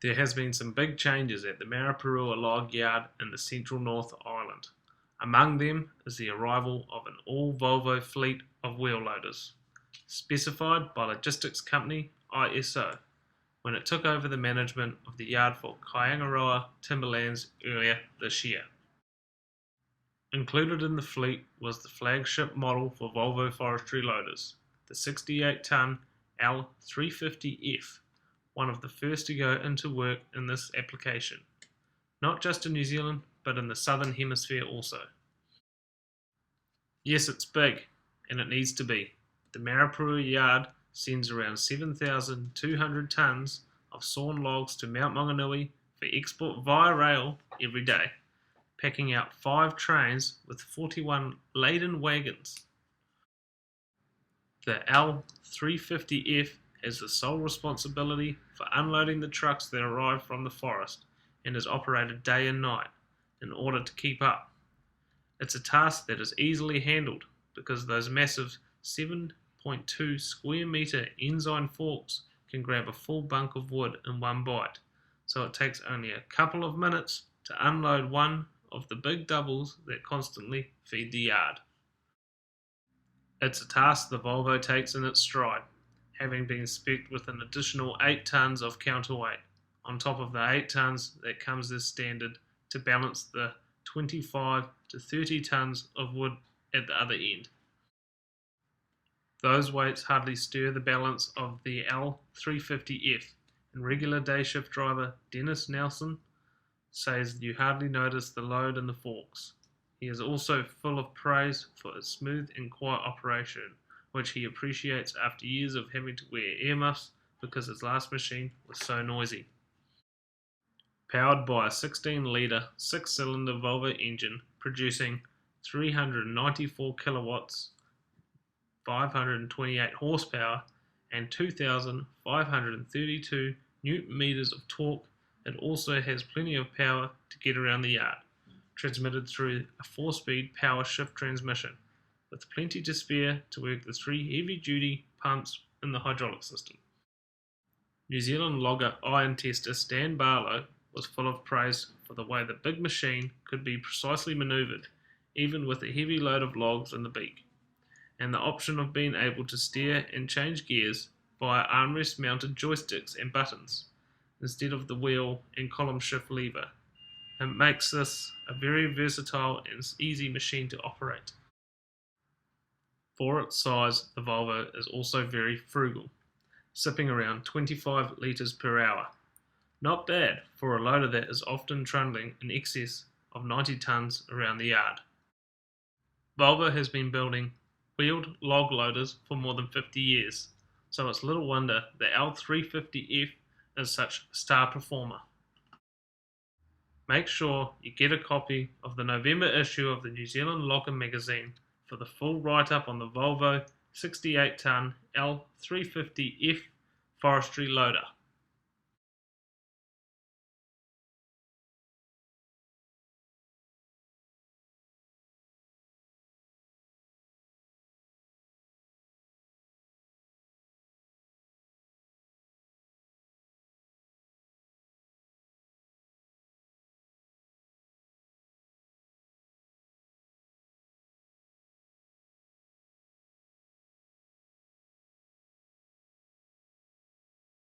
There has been some big changes at the Maraparua log yard in the central North Island. Among them is the arrival of an all-Volvo fleet of wheel loaders, specified by logistics company ISO, when it took over the management of the yard for Kaingaroa Timberlands earlier this year. Included in the fleet was the flagship model for Volvo forestry loaders, the 68-ton L350F, one of the first to go into work in this application, not just in New Zealand, but in the southern hemisphere also. Yes, it's big, and it needs to be. The Maraparua yard sends around 7,200 tonnes of sawn logs to Mount Maunganui for export via rail every day, packing out 5 trains with 41 laden wagons. The L350F has the sole responsibility for unloading the trucks that arrive from the forest and is operated day and night in order to keep up. It's a task that is easily handled because those massive 7.2 square metre ensign forks can grab a full bunk of wood in one bite, so it takes only a couple of minutes to unload one of the big doubles that constantly feed the yard. It's a task the Volvo takes in its stride, having been spec'd with an additional 8 tonnes of counterweight, on top of the 8 tonnes that comes as standard to balance the 25 to 30 tonnes of wood at the other end. Those weights hardly stir the balance of the L350F, and regular day shift driver Dennis Nelson says you hardly notice the load in the forks. He is also full of praise for its smooth and quiet operation, which he appreciates after years of having to wear earmuffs because his last machine was so noisy. Powered by a 16-litre 6-cylinder Volvo engine producing 394 kilowatts, 528 horsepower and 2,532 newton meters of torque, it also has plenty of power to get around the yard, transmitted through a 4-speed power shift transmission, with plenty to spare to work the 3 heavy-duty pumps in the hydraulic system. New Zealand logger iron tester Stan Barlow was full of praise for the way the big machine could be precisely manoeuvred, even with a heavy load of logs in the beak, and the option of being able to steer and change gears via armrest-mounted joysticks and buttons, instead of the wheel and column shift lever. It makes this a very versatile and easy machine to operate. For its size, the Volvo is also very frugal, sipping around 25 litres per hour. Not bad for a loader that is often trundling in excess of 90 tonnes around the yard. Volvo has been building wheeled log loaders for more than 50 years, so it's little wonder the L350F is such a star performer. Make sure you get a copy of the November issue of the New Zealand Logger magazine for the full write-up on the Volvo 68-ton L350F forestry loader.